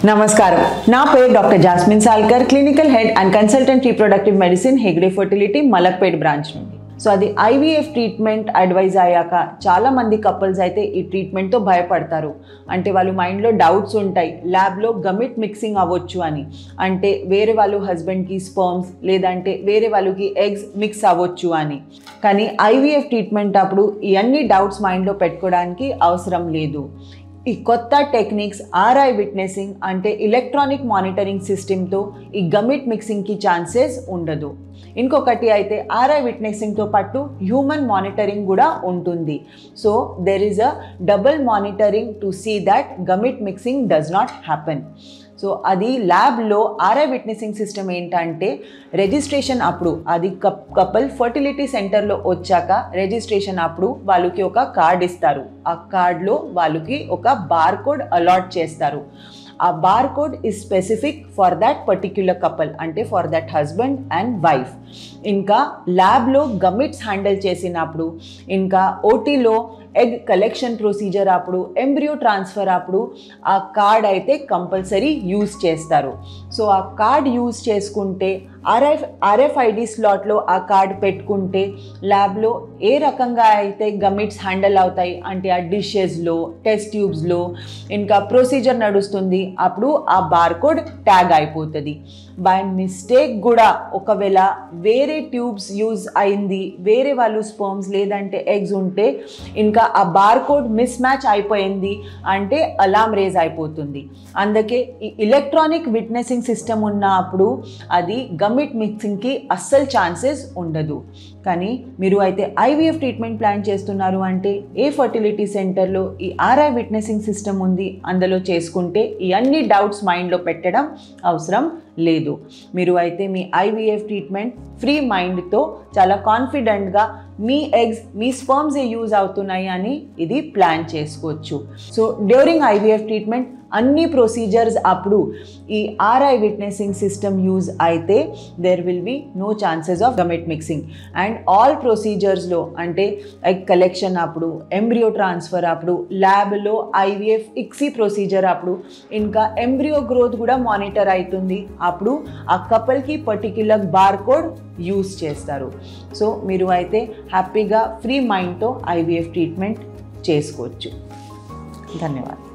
నమస్కారం నా పేరు doctor Jasmine Salkar clinical head and consultant reproductive medicine Hegde fertility Malakpet branch నుండి సో అది ఐవీఎఫ్ ట్రీట్మెంట్ అడ్వైజ్ అయ్యాక చాలా మంది కపుల్స్ అయితే ఈ ట్రీట్మెంట్తో భయపడతారు. అంటే వాళ్ళు మైండ్లో డౌట్స్ ఉంటాయి, ల్యాబ్లో గమిట్ మిక్సింగ్ అవ్వచ్చు అని, అంటే వేరే వాళ్ళు హస్బెండ్కి స్పర్మ్స్ లేదంటే వేరే వాళ్ళకి ఎగ్స్ మిక్స్ అవ్వచ్చు అని. కానీ ఐవీఎఫ్ ట్రీట్మెంట్ అప్పుడు ఇవన్నీ డౌట్స్ మైండ్లో పెట్టుకోవడానికి అవసరం లేదు. ఈ కొత్త టెక్నిక్స్ ఆర్ఐ విట్నెసింగ్ అంటే ఎలక్ట్రానిక్ మానిటరింగ్ సిస్టమ్తో ఈ గమిట్ మిక్సింగ్కి ఛాన్సెస్ ఉండదు. ఇంకొకటి అయితే ఆర్ఐ విట్నెసింగ్తో పాటు హ్యూమన్ మానిటరింగ్ కూడా ఉంటుంది. So there is a double monitoring to see that gamete mixing does not happen. So అది ల్యాబ్లో ఆర్ఐ విట్నెసింగ్ సిస్టమ్ ఏంటంటే రిజిస్ట్రేషన్ అప్పుడు అది కపుల్ ఫర్టిలిటీ సెంటర్లో వచ్చాక రిజిస్ట్రేషన్ అప్పుడు వాళ్ళకి ఒక కార్డ్ ఇస్తారు. ఆ కార్డ్లో వాళ్ళకి ఒక బార్ కోడ్ అలాట్ చేస్తారు. ఆ bar code is specific for that particular couple, అంటే for that husband and wife. ఇంకా ల్యాబ్లో గమిట్స్ హ్యాండిల్ చేసినప్పుడు, ఇంకా ఓటీలో ఎగ్ కలెక్షన్ ప్రొసీజర్ అప్పుడు, ఎంబ్రియో ట్రాన్స్ఫర్ అప్పుడు ఆ కార్డ్ అయితే కంపల్సరీ యూజ్ చేస్తారు. సో ఆ కార్డ్ యూజ్ చేసుకుంటే ఆర్ఎఫ్ఐడి స్లాట్లో ఆ కార్డ్ పెట్టుకుంటే ల్యాబ్లో ఏ రకంగా అయితే గమిట్స్ హ్యాండిల్ అవుతాయి అంటే ఆ డిషెస్లో, టెస్ట్ ట్యూబ్స్లో ఇంకా ప్రొసీజర్ నడుస్తుంది, అప్పుడు ఆ బార్ కోడ్ ట్యాగ్ అయిపోతుంది. బై మిస్టేక్ కూడా ఒకవేళ వేరే ట్యూబ్స్ యూజ్ అయింది, వేరే వాళ్ళు స్పర్మ్స్ లేదంటే ఎగ్స్ ఉంటే ఇంకా ఆ బార్ కోడ్ మిస్ మ్యాచ్ అయిపోయింది అంటే అలారం రేజ్ అయిపోతుంది. అందుకే ఈ ఎలక్ట్రానిక్ విట్నెసింగ్ సిస్టమ్ ఉన్నప్పుడు అది గమిట్ మిక్సింగ్కి అస్సలు ఛాన్సెస్ ఉండదు. కానీ మీరు అయితే ఐవీఎఫ్ ట్రీట్మెంట్ ప్లాన్ చేస్తున్నారు అంటే ఏ ఫర్టిలిటీ సెంటర్లో ఈ ఆర్ఐ విట్నెసింగ్ సిస్టమ్ ఉంది అందులో చేసుకుంటే ఈ అన్ని డౌట్స్ మైండ్లో పెట్టడం అవసరం లేదు. మీరు అయితే మీ ఐవీఎఫ్ ట్రీట్మెంట్ ఫ్రీ మైండ్తో చాలా కాన్ఫిడెంట్గా మీ ఎగ్స్ మీ స్పర్మ్స్ యూజ్ అవుతున్నాయి అని ఇది ప్లాన్ చేసుకోవచ్చు. సో డ్యూరింగ్ ఐవీఎఫ్ ట్రీట్మెంట్ అన్ని ప్రొసీజర్స్ అప్పుడు ఈ ఆర్ఐ విట్నెసింగ్ సిస్టమ్ యూజ్ అయితే there will be no chances of gamete mixing. And all ప్రొసీజర్స్లో అంటే ఎగ్ కలెక్షన్ అప్పుడు, ఎంబ్రియో ట్రాన్స్ఫర్ అప్పుడు, ల్యాబ్లో ఐవీఎఫ్ ఇక్సీ ప్రొసీజర్ అప్పుడు, ఇంకా ఎంబ్రియో గ్రోత్ కూడా మానిటర్ అవుతుంది. అప్పుడు ఆ కపుల్కి పర్టిక్యులర్ బార్ కోడ్ యూజ్ చేస్తారు. సో మీరు అయితే హ్యాపీగా ఫ్రీ మైండ్తో ఐవీఎఫ్ ట్రీట్మెంట్ చేసుకోవచ్చు. ధన్యవాదాలు.